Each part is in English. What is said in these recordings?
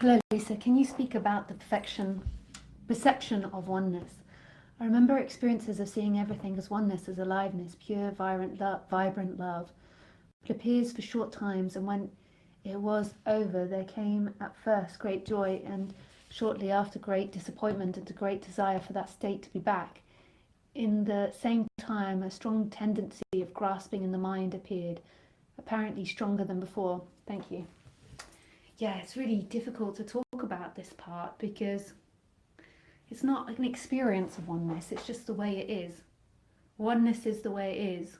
Hello, Lisa. Can you speak about the perception of oneness? I remember experiences of seeing everything as oneness, as aliveness, pure, vibrant love. It appears for short times, and when it was over, there came at first great joy, and shortly after great disappointment and a great desire for that state to be back. In the same time, a strong tendency of grasping in the mind appeared, apparently stronger than before. Thank you. Yeah, it's really difficult to talk about this part because it's not like an experience of oneness, it's just the way it is. Oneness is the way it is,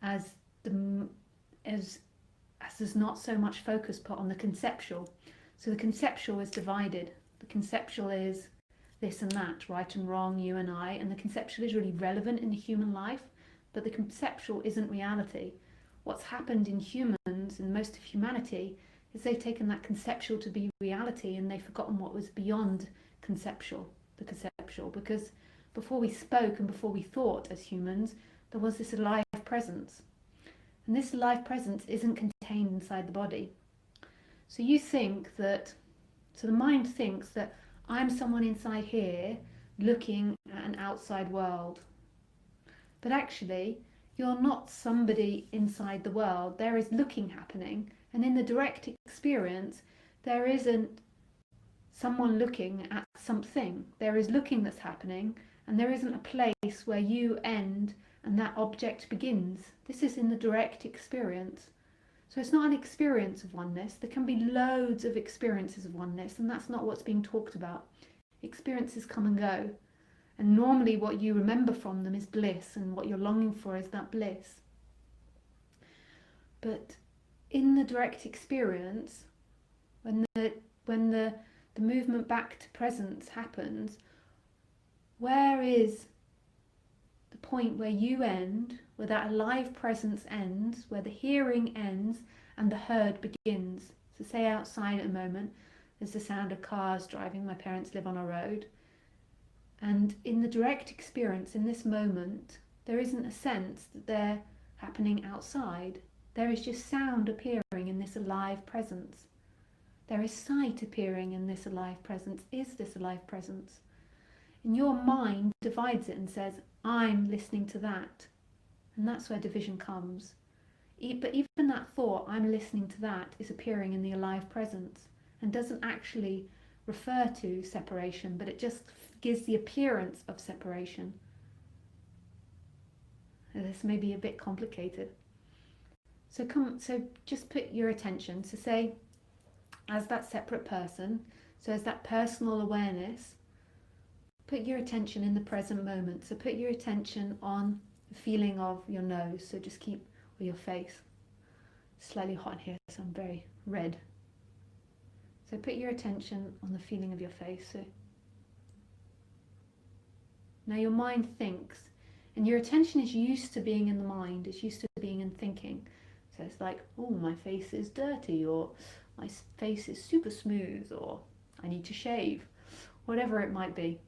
as there's not so much focus put on the conceptual. So the conceptual is divided. The conceptual is this and that, right and wrong, you and I, and the conceptual is really relevant in the human life, but the conceptual isn't reality. What's happened in humans, in most of humanity, is they've taken that conceptual to be reality, and they've forgotten what was beyond the conceptual, because before we spoke and before we thought as humans, there was this alive presence, and this alive presence isn't contained inside the body. So the mind thinks that I'm someone inside here looking at an outside world, but actually you're not somebody inside the world. There is looking happening, and in the direct experience there isn't someone looking at something. There is looking that's happening, and there isn't a place where you end and that object begins. This is in the direct experience. So it's not an experience of oneness. There can be loads of experiences of oneness, and that's not what's being talked about. Experiences come and go, and normally what you remember from them is bliss, and what you're longing for is that bliss. But in the direct experience, when the movement back to presence happens, where is the point where you end, where that alive presence ends, where the hearing ends and the heard begins? So say outside at a moment, there's the sound of cars driving. My parents live on a road. And in the direct experience, in this moment, there isn't a sense that they're happening outside. There is just sound appearing in this alive presence. There is sight appearing in this alive presence. Is this alive presence? And your mind divides it and says, I'm listening to that. And that's where division comes. But even that thought, I'm listening to that, is appearing in the alive presence and doesn't actually refer to separation, but it just gives the appearance of separation. And this may be a bit complicated. So just put your attention, so say, as that separate person, so as that personal awareness, put your attention in the present moment. So put your attention on the feeling of your nose, so just keep, or your face. It's slightly hot in here, so I'm very red. So put your attention on the feeling of your face. So now your mind thinks, and your attention is used to being in the mind, it's used to being in thinking. So it's like, oh, my face is dirty, or my face is super smooth, or I need to shave, whatever it might be.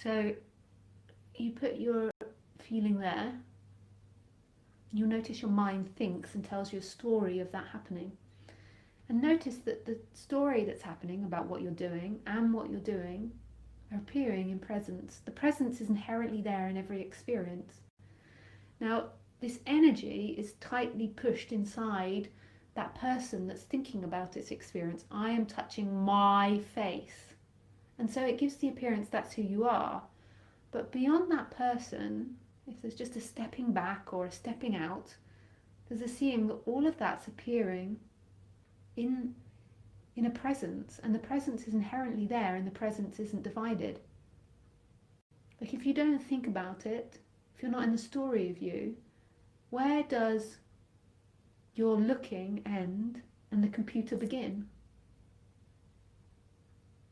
So you put your feeling there, and you'll notice your mind thinks and tells you a story of that happening. And notice that the story that's happening about what you're doing and what you're doing are appearing in presence. The presence is inherently there in every experience. Now, this energy is tightly pushed inside that person that's thinking about its experience. I am touching my face. And so it gives the appearance that's who you are. But beyond that person, if there's just a stepping back or a stepping out, there's a seeing that all of that's appearing in a presence, and the presence is inherently there, and the presence isn't divided. Like, if you don't think about it, if you're not in the story of you, where does your looking end and the computer begin?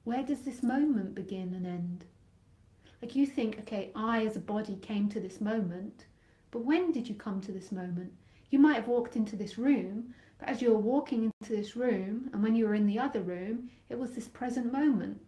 Where does this moment begin and end? Like, you think, okay, I as a body came to this moment, but when did you come to this moment? You might have walked into this room, but as you were walking into this room, and when you were in the other room, it was this present moment.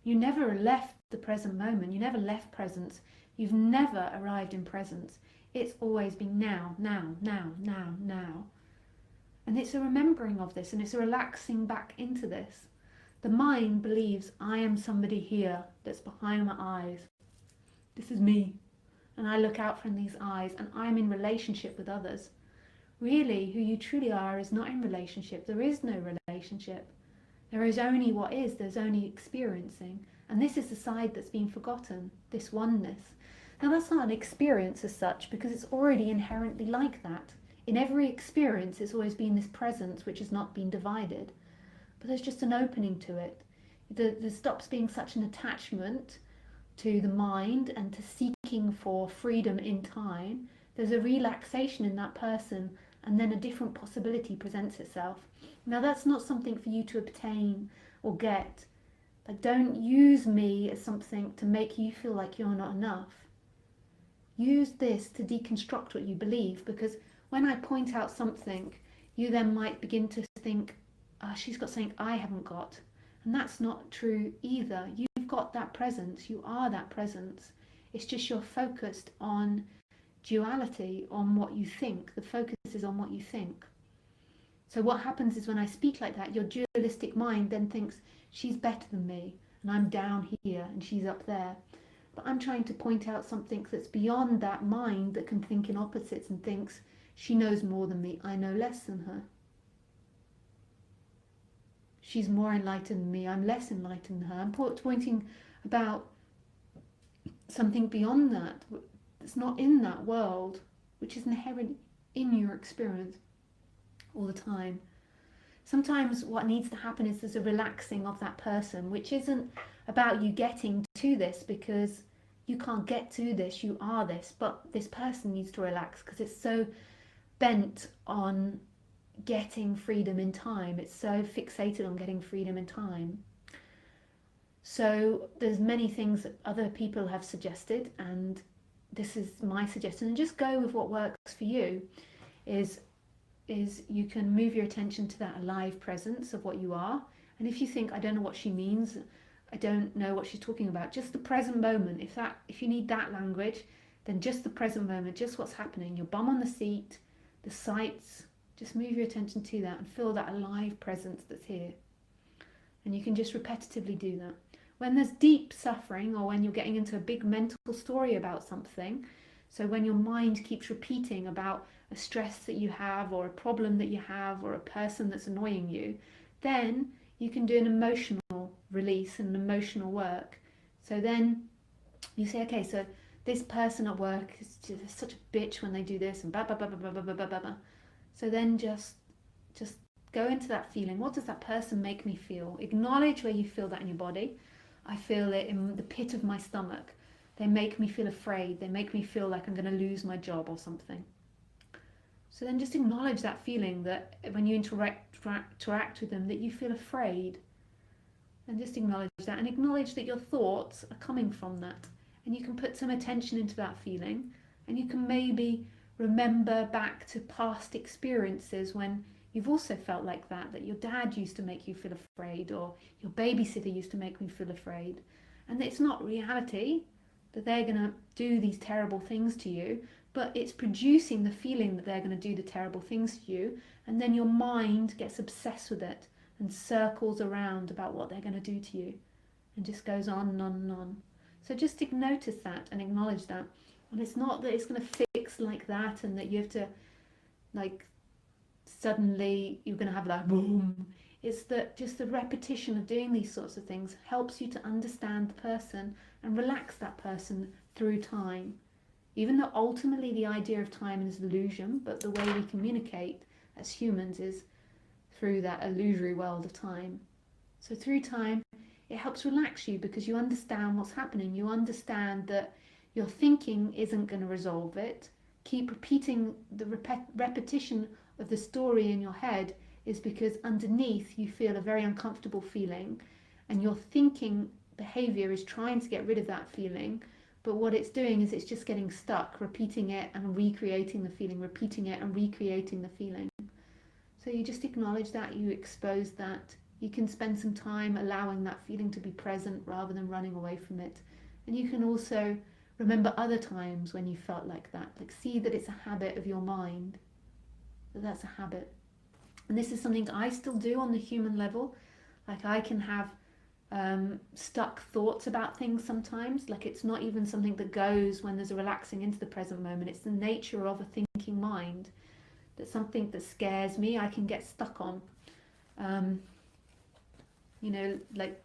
You never left the present moment. You never left presence. You've never arrived in presence. It's always been now, now, now, now, now. And it's a remembering of this, and it's a relaxing back into this. The mind believes I am somebody here that's behind my eyes. This is me. And I look out from these eyes, and I'm in relationship with others. Really, who you truly are is not in relationship. There is no relationship. There is only what is. There's only experiencing. And this is the side that's been forgotten, this oneness. Now that's not an experience as such, because it's already inherently like that. In every experience, it's always been this presence which has not been divided. But there's just an opening to it. There stops being such an attachment to the mind and to seeking for freedom in time. There's a relaxation in that person, and then a different possibility presents itself. Now that's not something for you to obtain or get. Like, don't use me as something to make you feel like you're not enough. Use this to deconstruct what you believe, because when I point out something, you then might begin to think, oh, she's got something I haven't got. And that's not true either. You've got that presence. You are that presence. It's just you're focused on duality, on what you think. The focus is on what you think. So what happens is when I speak like that, your dualistic mind then thinks she's better than me, and I'm down here and she's up there. But I'm trying to point out something that's beyond that mind that can think in opposites and thinks she knows more than me, I know less than her. She's more enlightened than me, I'm less enlightened than her. I'm pointing about something beyond that, that's not in that world, which is inherent in your experience all the time. Sometimes what needs to happen is there's a relaxing of that person, which isn't about you getting to this, because you can't get to this, you are this, but this person needs to relax because it's so bent on getting freedom in time. It's so fixated on getting freedom in time. So there's many things that other people have suggested, and this is my suggestion, and just go with what works for you, is you can move your attention to that alive presence of what you are. And if you think, I don't know what she means, I don't know what she's talking about, just the present moment. If you need that language, then just the present moment, just what's happening, your bum on the seat, the sights, just move your attention to that and feel that alive presence that's here. And you can just repetitively do that. When there's deep suffering, or when you're getting into a big mental story about something, so when your mind keeps repeating about a stress that you have, or a problem that you have, or a person that's annoying you, then you can do an emotional release and emotional work. So then you say, okay, so this person at work is just such a bitch when they do this, and blah, blah, blah, blah, blah, blah, blah, blah, blah. So then just go into that feeling. What does that person make me feel? Acknowledge where you feel that in your body. I feel it in the pit of my stomach. They make me feel afraid. They make me feel like I'm going to lose my job or something. So then just acknowledge that feeling, that when you interact with them, that you feel afraid. And just acknowledge that, and acknowledge that your thoughts are coming from that. And you can put some attention into that feeling, and you can maybe remember back to past experiences when you've also felt like that your dad used to make you feel afraid, or your babysitter used to make me feel afraid. And it's not reality that they're going to do these terrible things to you, but it's producing the feeling that they're going to do the terrible things to you, and then your mind gets obsessed with it and circles around about what they're going to do to you, and just goes on and on and on. So just notice that and acknowledge that. And it's not that it's going to fix like that, and that you have to, like, suddenly you're going to have like boom. It's that just the repetition of doing these sorts of things helps you to understand the person and relax that person through time. Even though ultimately the idea of time is illusion, but the way we communicate as humans is through that illusory world of time. So through time, it helps relax you, because you understand what's happening. You understand that your thinking isn't going to resolve it. Keep repeating the repetition of the story in your head is because underneath you feel a very uncomfortable feeling, and your thinking behavior is trying to get rid of that feeling. But what it's doing is it's just getting stuck, repeating it and recreating the feeling, repeating it and recreating the feeling. So you just acknowledge that, you expose that, You can spend some time allowing that feeling to be present rather than running away from it. And you can also remember other times when you felt like that. Like, see that it's a habit of your mind, that's a habit. And this is something I still do on the human level. Like, I can have stuck thoughts about things sometimes. Like, it's not even something that goes when there's a relaxing into the present moment. It's the nature of a thinking mind, that something that scares me I can get stuck on. You know, like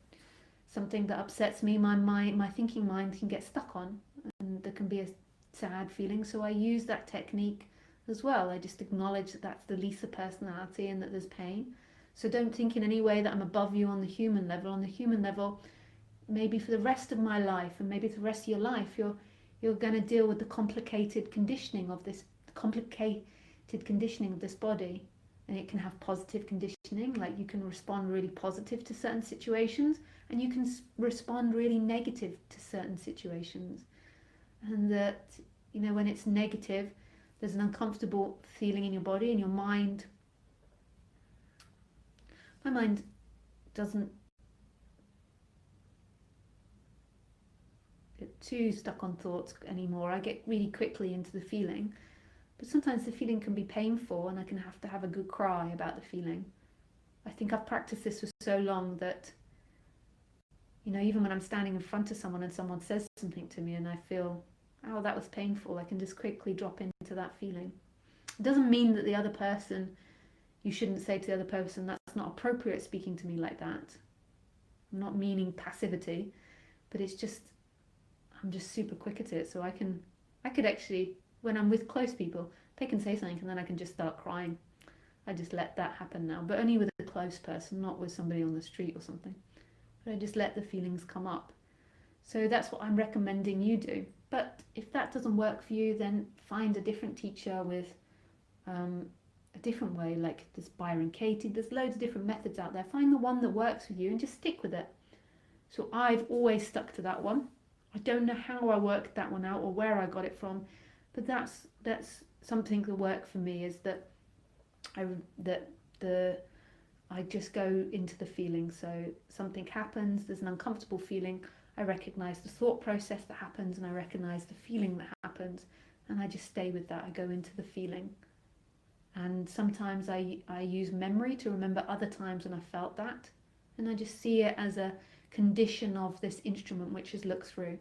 something that upsets me, my thinking mind can get stuck on, and there can be a sad feeling. So I use that technique as well. I just acknowledge that that's the Lisa personality and that there's pain. So don't think in any way that I'm above you on the human level. On the human level, maybe for the rest of my life, and maybe for the rest of your life, you're going to deal with the complicated conditioning of this body. And it can have positive conditioning, like you can respond really positive to certain situations, and you can respond really negative to certain situations. And that, you know, when it's negative, there's an uncomfortable feeling in your body, and your mind, my mind doesn't get too stuck on thoughts anymore. I get really quickly into the feeling, but sometimes the feeling can be painful, and I can have to have a good cry about the feeling. I think I've practiced this for so long that, you know, even when I'm standing in front of someone and someone says something to me and I feel, oh, that was painful, I can just quickly drop into that feeling. It doesn't mean that the other person, you shouldn't say to the other person, that's not appropriate speaking to me like that. I'm not meaning passivity, but it's just, I'm just super quick at it. So I could actually, when I'm with close people, they can say something and then I can just start crying. I just let that happen now, but only with a close person, not with somebody on the street or something. But I just let the feelings come up. So that's what I'm recommending you do. But if that doesn't work for you, then find a different teacher with a different way. Like there's Byron Katie, there's loads of different methods out there. Find the one that works for you and just stick with it. So I've always stuck to that one. I don't know how I worked that one out or where I got it from, but that's something that worked for me, is that I just go into the feeling. So something happens, there's an uncomfortable feeling, I recognize the thought process that happens, and I recognize the feeling that happens, and I just stay with that. I go into the feeling. And sometimes I use memory to remember other times when I felt that, and I just see it as a condition of this instrument which is looked through.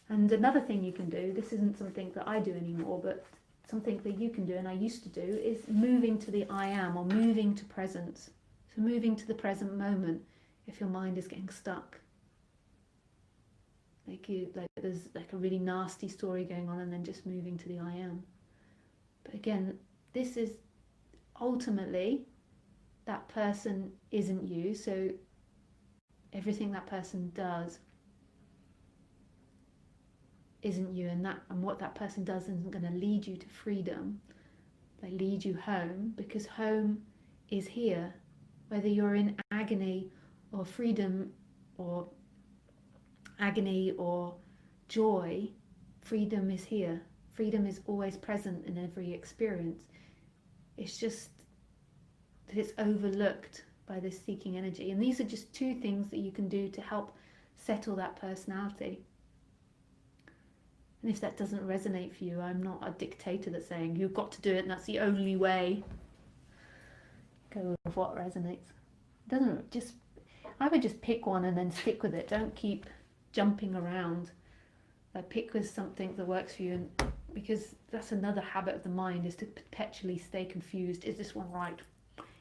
And another thing you can do, this isn't something that I do anymore, but something that you can do, and I used to do, is moving to the I am, or moving to presence. So moving to the present moment if your mind is getting stuck. Like there's like a really nasty story going on, and then just moving to the I am. But again, this is ultimately, that person isn't you, so everything that person does isn't you, and what that person does isn't going to lead you to freedom. They lead you home, because home is here. Whether you're in agony or freedom, or agony or joy, freedom is here. Freedom is always present in every experience. It's just that it's overlooked by this seeking energy. And these are just two things that you can do to help settle that personality. And if that doesn't resonate for you, I'm not a dictator that's saying you've got to do it and that's the only way. Go with what resonates. I would just pick one and then stick with it. Don't keep jumping around. Like, pick with something that works for you, and because that's another habit of the mind, is to perpetually stay confused. Is this one right?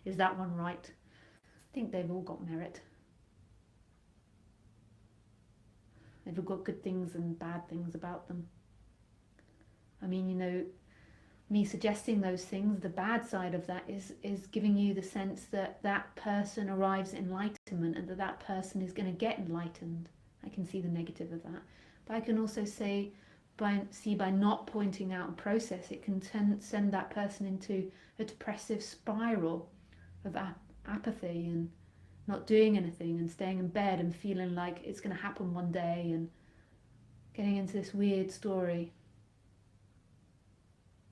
Is that one right? I think they've all got merit. They've all got good things and bad things about them. I mean, you know, me suggesting those things, the bad side of that is giving you the sense that that person arrives at enlightenment, and that person is going to get enlightened. I can see the negative of that. But I can also say, by not pointing out a process, it can send that person into a depressive spiral of apathy and not doing anything and staying in bed and feeling like it's going to happen one day, and getting into this weird story.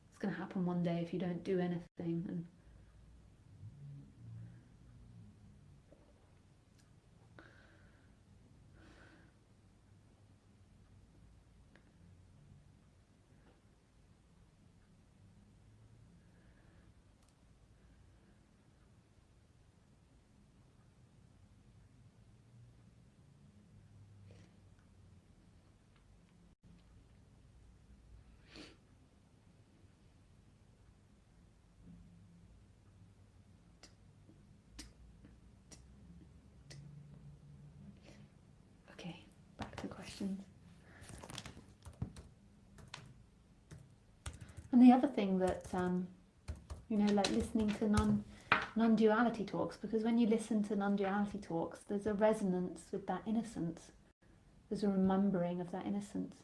It's going to happen one day if you don't do anything. And questions. And the other thing that, you know, like listening to non-duality talks, because when you listen to non-duality talks, there's a resonance with that innocence. There's a remembering of that innocence.